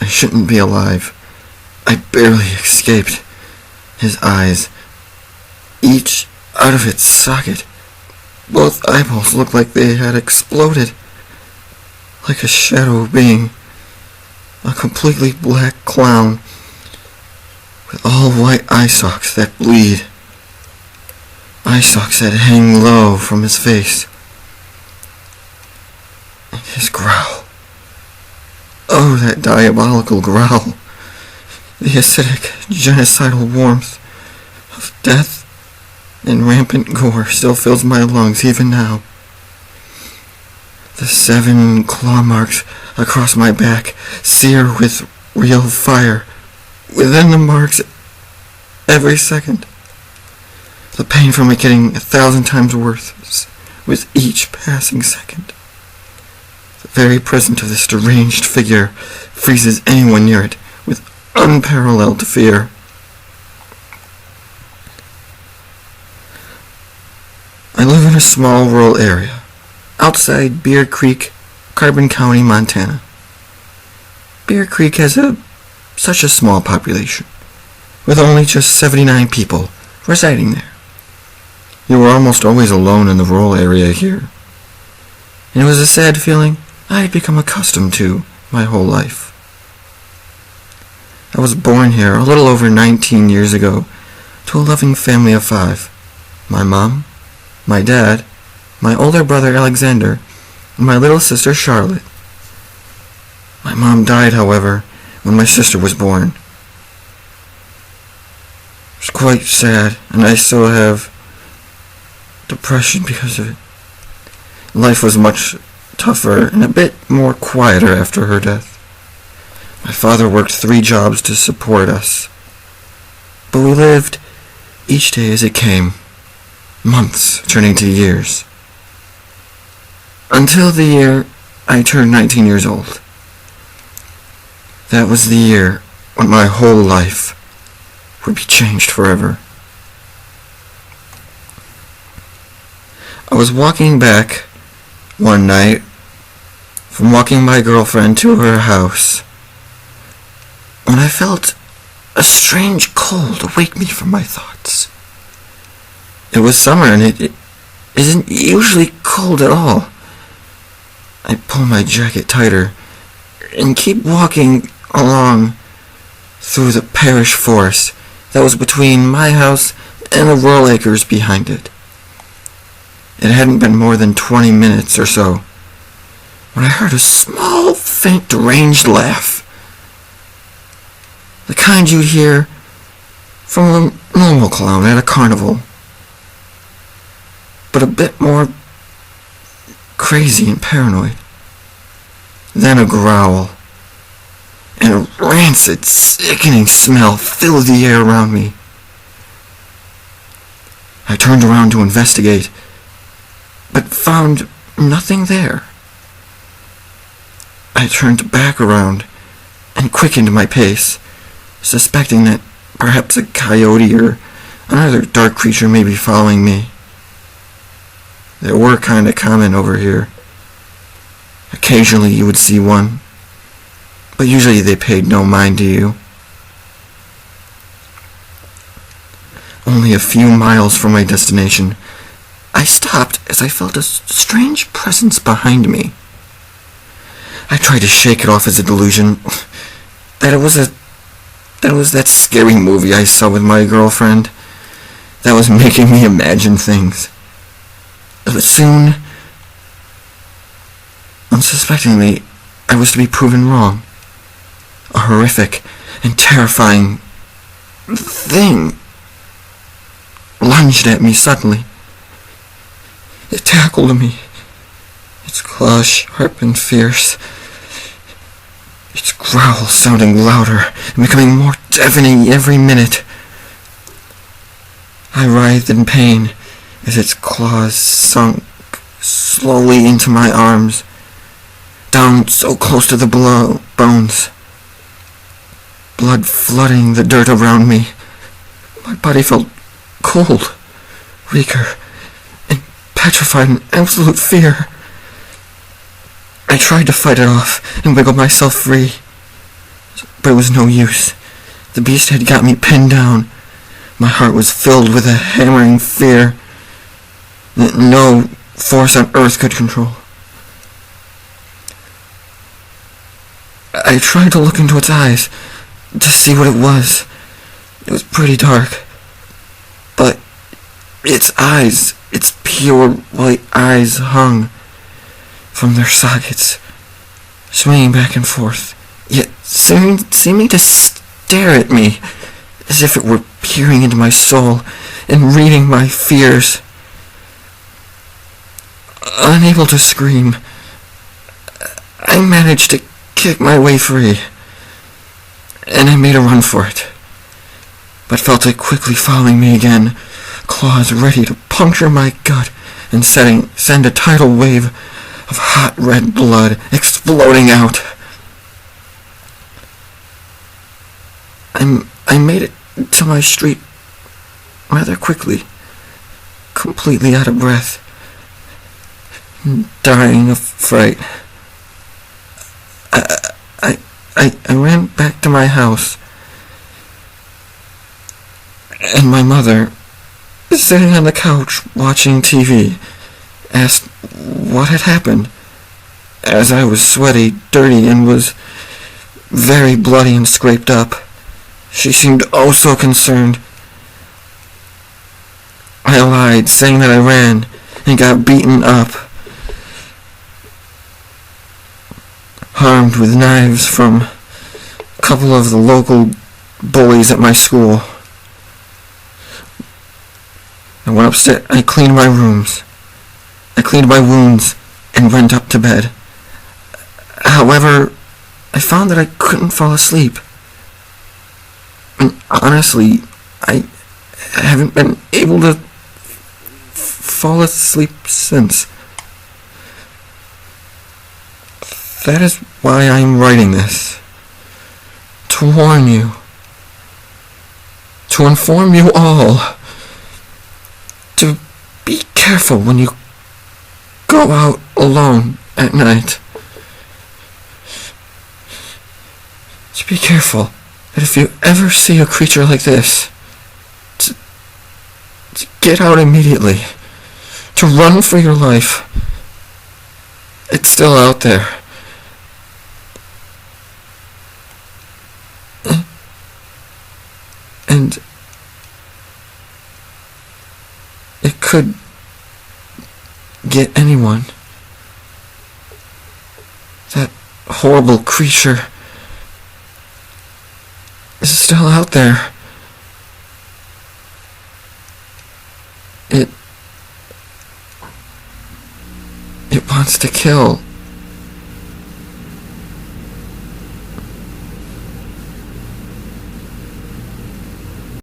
I shouldn't be alive. I barely escaped. His eyes, each out of its socket. Both eyeballs looked like they had exploded. Like a shadow being. A completely black clown. With all white eye sockets that bleed. Eye sockets that hang low from his face. And his growl. Oh, that diabolical growl. The acidic, genocidal warmth of death and rampant gore still fills my lungs even now. The 7 claw marks across my back sear with real fire within the marks every second. The pain from it getting 1,000 times worse with each passing second. The very presence of this deranged figure freezes anyone near it with unparalleled fear. I live in a small rural area, outside Bear Creek, Carbon County, Montana. Bear Creek has such a small population, with only just 79 people residing there. You were almost always alone in the rural area here, and it was a sad feeling I had become accustomed to my whole life. I was born here a little over 19 years ago to a loving family of 5. My mom, my dad, my older brother Alexander, and my little sister Charlotte. My mom died, however, when my sister was born. It was quite sad, and I still have depression because of it. Life was much tougher and a bit more quieter after her death. My father worked 3 jobs to support us, but we lived each day as it came. Months turning to years. Until the year I turned 19 years old. That was the year when my whole life would be changed forever. I was walking back one night from walking my girlfriend to her house when I felt a strange cold awake me from my thoughts. It was summer and it isn't usually cold at all. I pull my jacket tighter and keep walking along through the parish forest that was between my house and the rural acres behind it. It hadn't been more than 20 minutes or so when I heard a small, faint, deranged laugh. The kind you'd hear from a normal clown at a carnival, but a bit more crazy and paranoid. Then a growl, and a rancid, sickening smell filled the air around me. I turned around to investigate, but found nothing there. I turned back around and quickened my pace, suspecting that perhaps a coyote or another dark creature may be following me. They were kind of common over here. Occasionally you would see one, but usually they paid no mind to you. Only a few miles from my destination, I stopped as I felt a strange presence behind me. I tried to shake it off as a delusion, that it was that scary movie I saw with my girlfriend that was making me imagine things. But soon, unsuspectingly, I was to be proven wrong. A horrific and terrifying thing lunged at me suddenly. It tackled me, its claws sharp and fierce, its growl sounding louder and becoming more deafening every minute. I writhed in pain as its claws sunk slowly into my arms, down so close to the bones. Blood flooding the dirt around me. My body felt cold, weaker, and petrified in absolute fear. I tried to fight it off and wiggle myself free, but it was no use. The beast had got me pinned down. My heart was filled with a hammering fear that no force on earth could control. I tried to look into its eyes to see what it was. It was pretty dark. But its eyes, its pure white eyes hung from their sockets, swinging back and forth, yet seeming to stare at me as if it were peering into my soul and reading my fears. Unable to scream, I managed to kick my way free, and I made a run for it, but felt it quickly following me again, claws ready to puncture my gut and send a tidal wave of hot red blood exploding out. I made it to my street rather quickly, completely out of breath, dying of fright. I ran back to my house, and my mother, sitting on the couch watching TV, asked what had happened, as I was sweaty, dirty, and was very bloody and scraped up. She seemed oh so concerned. I lied, saying that I ran and got beaten up, armed with knives from a couple of the local bullies at my school. I went upstairs. I cleaned my rooms. I cleaned my wounds and went up to bed. However, I found that I couldn't fall asleep. And honestly, I haven't been able to fall asleep since. That is why I'm writing this. To warn you. To inform you all. To be careful when you go out alone at night. To be careful that if you ever see a creature like this, to get out immediately. To run for your life. It's still out there. And it could get anyone. That horrible creature is still out there. It wants to kill